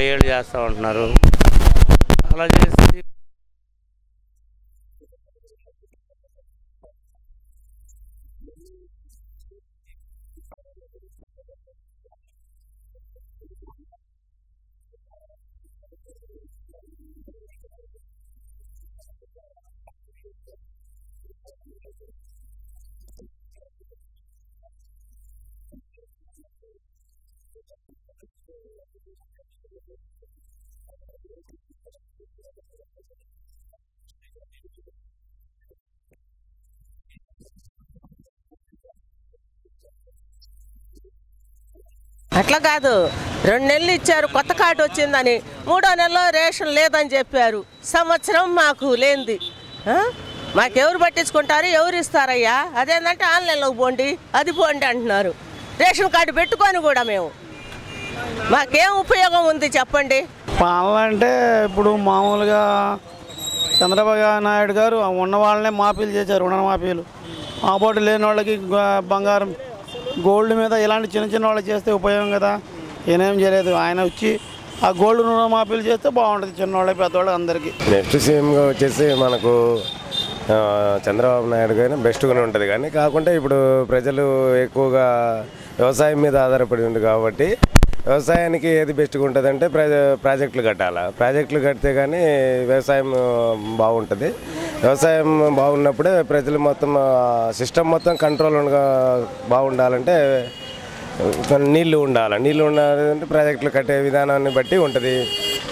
ఏళ్ళు చేస్తూ ఉంటున్నారు. అలా చేసి అట్లా కాదు, 2 నెలలు ఇచ్చారు, కొత్త కార్డు వచ్చిందని. 3వ నెలలో రేషన్ లేదని చెప్పారు. సంవత్సరం మాకు లేనిది మాకెవరు పట్టించుకుంటారు, ఎవరు ఇస్తారయ్యా? అదేంటంటే ఆన్లైన్లోకి పోండి, అది పోండి అంటున్నారు. రేషన్ కార్డు పెట్టుకొని కూడా మేము మాకేం ఉపయోగం ఉంది చెప్పండి? పాలన అంటే ఇప్పుడు మామూలుగా చంద్రబాబు నాయుడు గారు ఉన్న వాళ్ళనే మాఫీలు చేశారు, రుణమాఫీలు. ఆపోటు లేని వాళ్ళకి బంగారం, గోల్డ్ మీద ఇలాంటి చిన్న చిన్న వాళ్ళకి చేస్తే ఉపయోగం కదా. ఏనేం చేయలేదు. ఆయన వచ్చి ఆ గోల్డ్ రుణమాఫీలు చేస్తే బాగుంటుంది చిన్నవాళ్ళకి పెద్దవాళ్ళకి అందరికీ. నెక్స్ట్ సీఎంగా వచ్చేసి మనకు చంద్రబాబు నాయుడు గారిని బెస్ట్గానే ఉంటుంది. కానీ కాకుంటే ఇప్పుడు ప్రజలు ఎక్కువగా వ్యవసాయం మీద ఆధారపడి ఉంది కాబట్టి వ్యవసాయానికి ఏది బెస్ట్గా ఉంటుంది అంటే ప్రాజెక్టులు కట్టాలి. ప్రాజెక్టులు కడితే కానీ వ్యవసాయం బాగుంటుంది. వ్యవసాయం బాగున్నప్పుడే ప్రజలు మొత్తం సిస్టమ్ మొత్తం కంట్రోల్గా బాగుండాలంటే నీళ్లు ఉండాలంటే ప్రాజెక్టులు కట్టే విధానాన్ని బట్టి ఉంటుంది.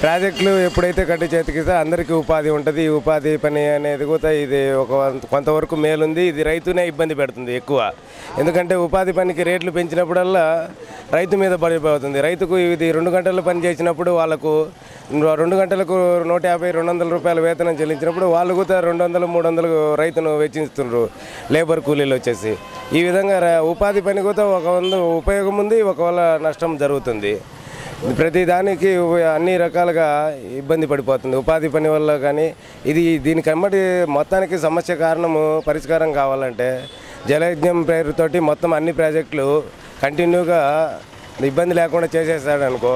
ప్రాజెక్టులు ఎప్పుడైతే కట్టి చేతికిస్తే అందరికీ ఉపాధి ఉంటుంది. ఉపాధి పని అనేది కూడా ఇది కొంతవరకు మేలుంది. ఇది రైతునే ఇబ్బంది పెడుతుంది ఎక్కువ. ఎందుకంటే ఉపాధి పనికి రేట్లు పెంచినప్పుడల్లా రైతు మీద పడిపోతుంది. రైతుకు ఇది 2 గంటలు పని చేసినప్పుడు వాళ్ళకు 2 గంటలకు 150-200 రూపాయల వేతనం చెల్లించినప్పుడు వాళ్ళు కూడా 200-300 రైతును వెచ్చిస్తున్నారు లేబర్ కూలీలు వచ్చేసి. ఈ విధంగా ఉపాధి పని కూడా ఒక ఉపయోగం ఉంది, ఒకవేళ నష్టం జరుగుతుంది. ప్రతి దానికి అన్ని రకాలుగా ఇబ్బంది పడిపోతుంది ఉపాధి పని వల్ల. కానీ దీనికి అమ్మటి మొత్తానికి సమస్య కారణము పరిష్కారం కావాలంటే జలయజ్ఞం పేరుతోటి మొత్తం అన్ని ప్రాజెక్టులు కంటిన్యూగా ఇబ్బంది లేకుండా చేసేసాడు అనుకో,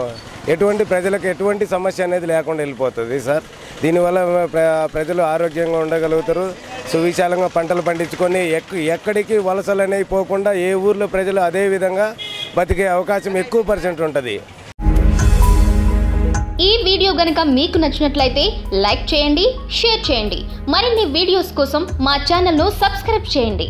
ప్రజలకు ఎటువంటి సమస్య అనేది లేకుండా వెళ్ళిపోతుంది సార్. దీనివల్ల ప్రజలు ఆరోగ్యంగా ఉండగలుగుతారు, సువిశాలంగా పంటలు పండించుకొని ఎక్కడికి వలసలు అనేవి పోకుండా ఏ ఊర్లో ప్రజలు అదే విధంగా బతికే అవకాశం ఎక్కువ % ఉంటుంది. ఈ వీడియో గనుక మీకు నచ్చినట్లయితే లైక్ చేయండి, షేర్ చేయండి. మరిన్ని వీడియోస్ కోసం మా ఛానల్ను సబ్స్క్రైబ్ చేయండి.